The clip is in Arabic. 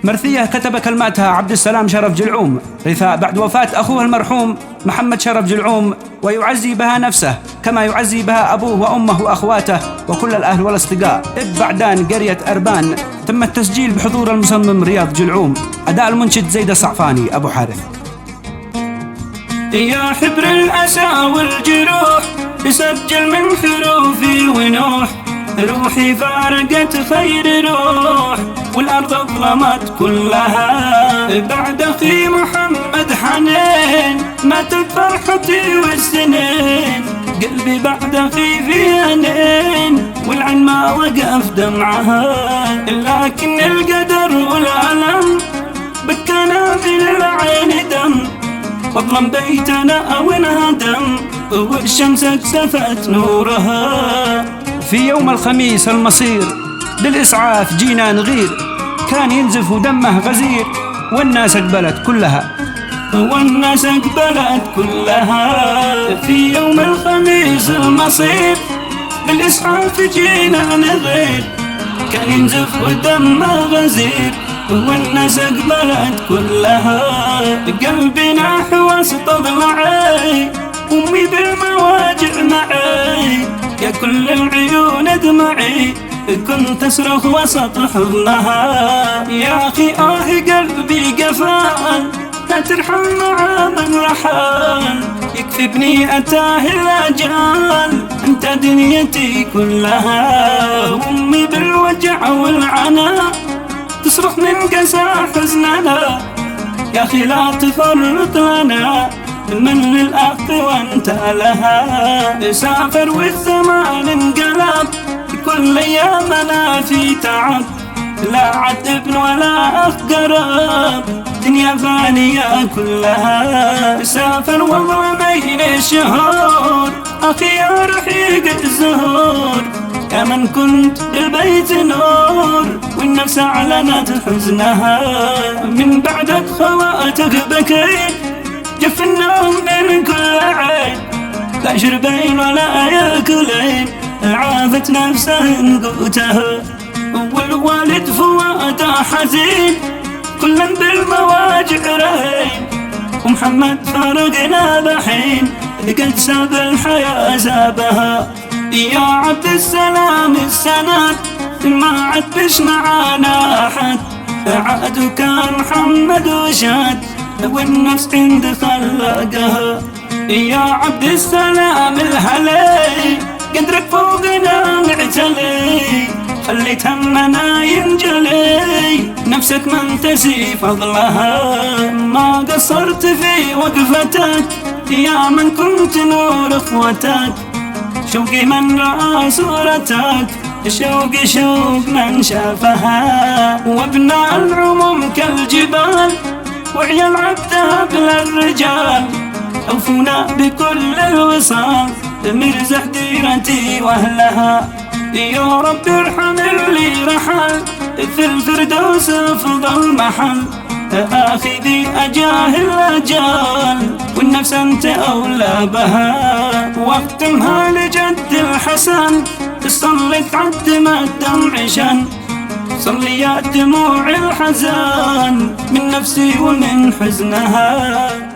مرثية كتب كلماتها عبد السلام شرف جلعوم رثاء بعد وفاة أخوه المرحوم محمد شرف جلعوم، ويعزي بها نفسه كما يعزي بها أبوه وأمه وأخواته وكل الأهل والأصدقاء. بعدان قرية أربان. تم التسجيل بحضور المصمم رياض جلعوم، أداء المنشد زيد الصعفاني أبو حارث. يا حبر الأسى والجروح يسجل من حروفي ونوح، روحي فارقت خير روح والأرض ظلمت كلها، بعد أخي محمد حنين ماتت فرحتي والسنين، قلبي بعد أخي في أنين والعين ما وقف دمعها، لكن القدر والألم بكانا بالعين دم، وظلم بيتنا وانهدم والشمس اكسفت نورها. في يوم الخميس المصير للإسعاف جينا نغير، كان ينزف ودمه غزير والناس اقبلت كلها، والناس اقبلت كلها. في يوم الخميس المصير للإسعاف جينا نغير، كان ينزف ودمه غزير والناس اقبلت كلها، قلبي ناح وسط ضلعي أمي بالمواجع معي، يا كل العيون دمعي كنت أصرخ وسط حضنها، يا أخي قلبي قفال لا ترحم مع من رحال، يكفي ابني أتاه الأجال أنت دنيتي كلها، أمي بالوجع والعناء تصرخ من قسى حزننا، يا أخي لا تفرط لنا من للأخ وانت لها، سافر والزمان انقلب كل أيامنا في تعب، لا عد ابن ولا أخ قرب دنيا فانية كلها، سافر والله بين الشهور أخي يا رحيق الزهور، يا من كنت البيت نور والنفس أعلنت حزنها، من بعدك خواتك بكيت جفناهم من كل عين، لا شربين ولا ياكلين عافت نفسه قوتها، والوالد فؤاده حزين كلا بالمواجع رهين، ومحمد فارقنا بحين قد ساب الحياة سابها، يا عبد السلام السند ما عد بش معانا أحد، عاد كان محمد وشاد والنفس عند خلقها، يا عبد السلام الهلي قدرك فوقنا معتلي، خليت همنا ينجلي نفسك من تسي فضلها، ما قصرت في وقفتك يا من كنت نور اخوتك، شوقي من رأى صورتك شوقي شوق من شافها، وابناء العموم كالجبال وعيال عبدها بلا الرجال، أوفونا بكل الوصال مرزح ديرتي وأهلها، يا رب ارحم اللي رحل في الفردوس أفضل محل، آخذي أجاه الأجال والنفس أنت أولى بها، واختمها لجد الحسن صلت عد ما الدمع شن، صلي يا دموع الحزن من نفسي ومن حزنها.